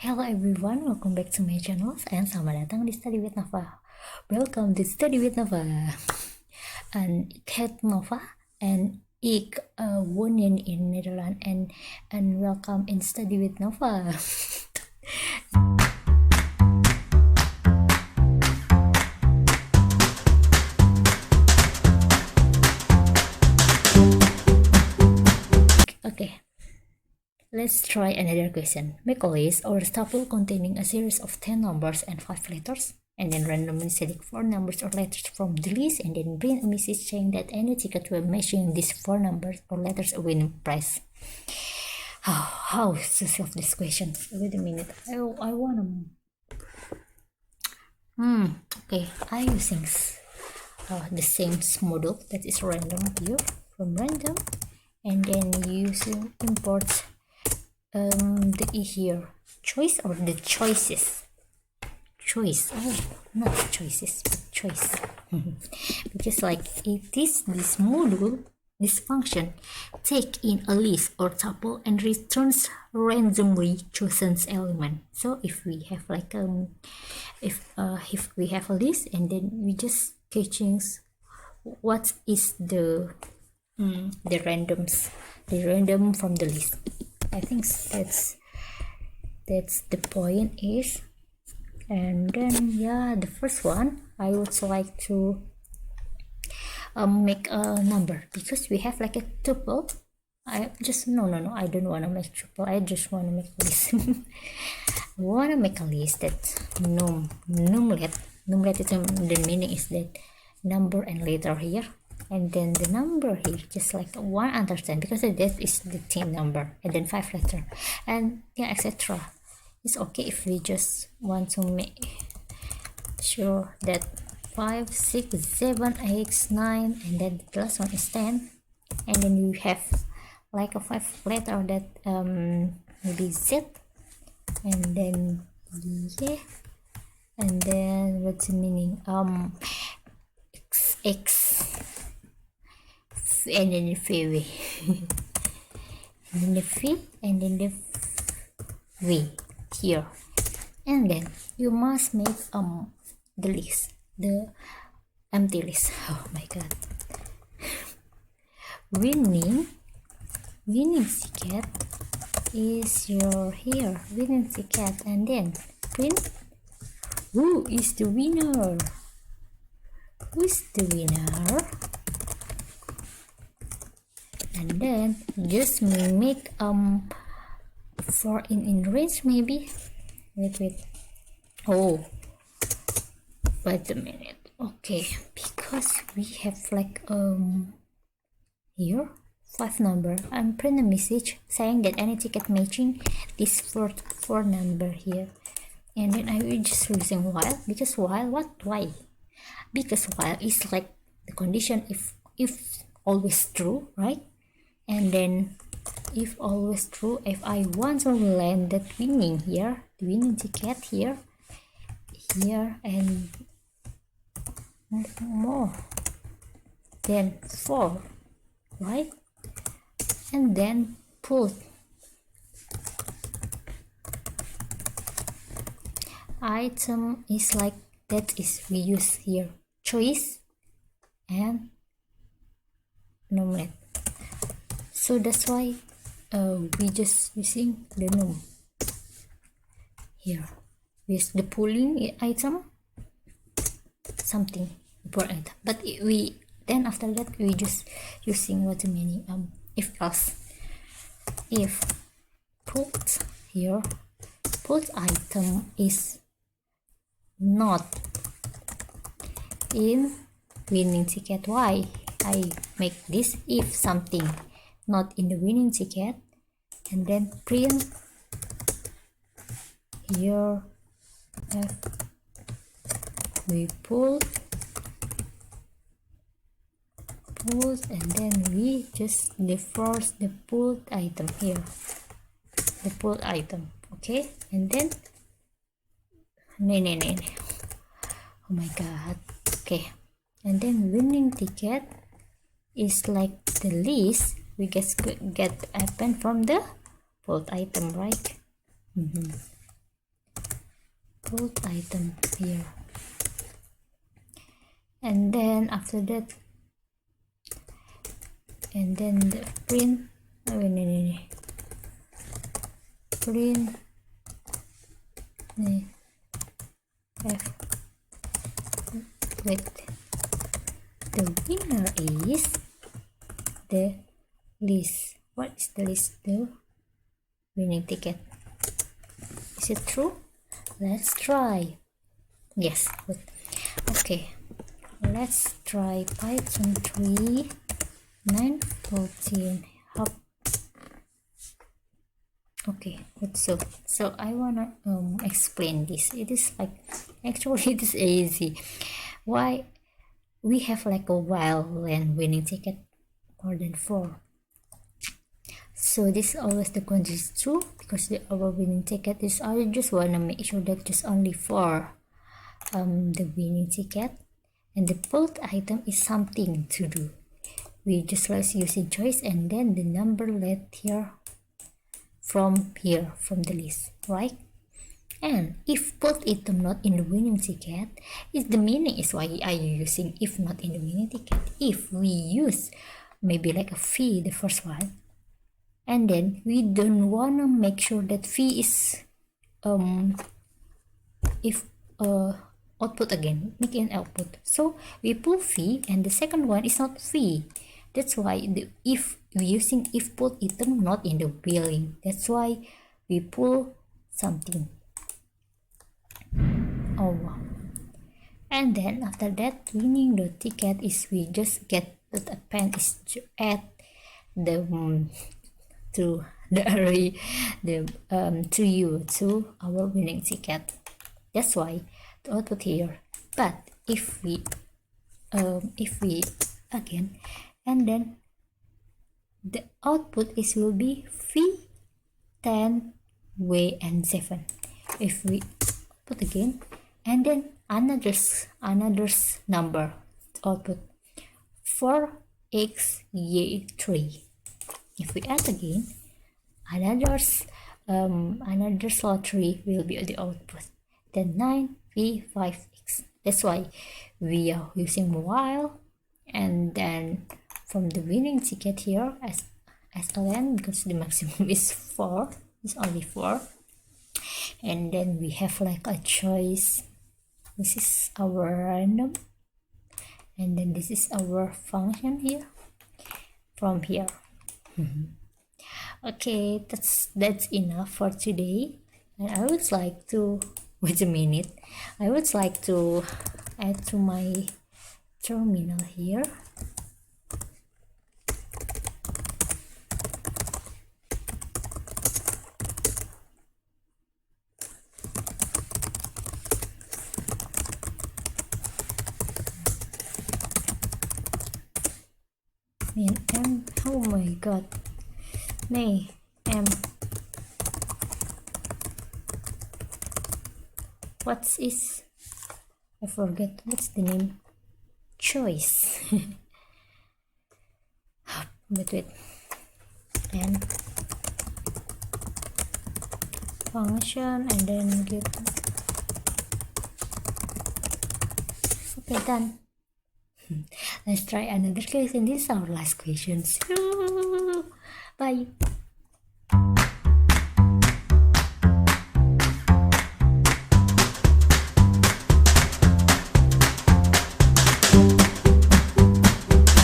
Hello everyone, welcome back to my channel and selamat datang di Study with Nova. Welcome to Study with Nova. And ik heet Nova and ik woon in Netherlands and welcome in Study with Nova. Okay. Let's try another question. Make a list or tuple containing a series of 10 numbers and 5 letters, and then randomly select 4 numbers or letters from the list, and then print a message saying that any ticket will matching these 4 numbers or letters a winning prize. How to solve this question? Wait a minute. I wanna. Okay. I'm using the same model that is random here from random, and then using import. The E here, choice or the choices, choice, not choices but choice. Because like it is this module, this function take in a list or tuple and returns randomly chosen element. So if we have like if we have a list and then we just catching what is the random from the list. I think that's the point is. And then yeah, the first one I would like to make a number because we have like a tuple. I don't want to make tuple. I just want to make a list. I want to make a list that numerate is the meaning is that number and letter here. And then the number here, just like 1 understand because that is the 10 number, and then 5 letter, and yeah, etc. It's okay if we just want to make sure that 5, 6, 7, 8, 9, and then the last one is 10, and then you have like a 5 letter that maybe Z, and then yeah, and then what's the meaning X. And then the V, and then the V, and then the V here, and then you must make the list, the empty list. Oh my god. Winning ticket is your here, winning ticket, and then print who is the winner. Who's the winner? And then just make for in range maybe. Wait, oh wait a minute. Okay, because we have like here 5 number, I'm print a message saying that any ticket matching this four number here, and then I will just using while, because while why because while is like the condition if always true, right? And then if always true, if I want to land that winning here, the winning ticket here, and more than 4, right? And then put item is like that is we use here choice and numerate. So that's why we just using the num here with the pooling item something important, but we then after that we just using what the meaning if else, if put here put item is not in winning ticket. Why I make this if something not in the winning ticket, and then print here we put and then we just force the put item here, the put item. Okay, and then no. Oh my god. Okay, and then winning ticket is like the list we get happen from the put item, right? pulled item here, and then after that, and then the print print F wait, the winner is the list. What is the list? The winning ticket. Is it true? Let's try. Yes, good. Okay, let's try Python 3 914 hop. Okay, good. So I wanna explain this. It is like, actually it is easy. Why we have like a while when winning ticket more than 4. So this is always the condition is true, because our winning ticket is, I just wanna make sure that just only 4 the winning ticket, and the pulled item is something to do. We just let's using choice, and then the number let here from the list, right? And if pulled item not in the winning ticket, is the meaning is why are you using if not in the winning ticket? If we use maybe like a fee, the first one, and then we don't wanna make sure that fee is if output again, make an output, so we pull fee, and the second one is not fee. That's why the if we using if pulled item not in the billing, that's why we pull something. Oh wow. And then after that, winning the ticket is we just get the append is to add the to the array to our winning ticket. That's why the output here. But if we again, and then the output is will be fee 10 way and 7. If we put again, and then another number output 4x y 3. If we add again, another slot 3 will be the output, then 9 v 5x. That's why we are using while, and then from the winning ticket here as ln, because the maximum is 4, it's only 4, and then we have like a choice. This is our random, and then this is our function here from here. Okay, that's enough for today, and I would like to wait a minute. I would like to add to my terminal here. M, oh my god, nay, M, what's is, I forget, what's the name, choice, wait, and function, and then get, okay, done. Let's try another question. This is our last question. Bye.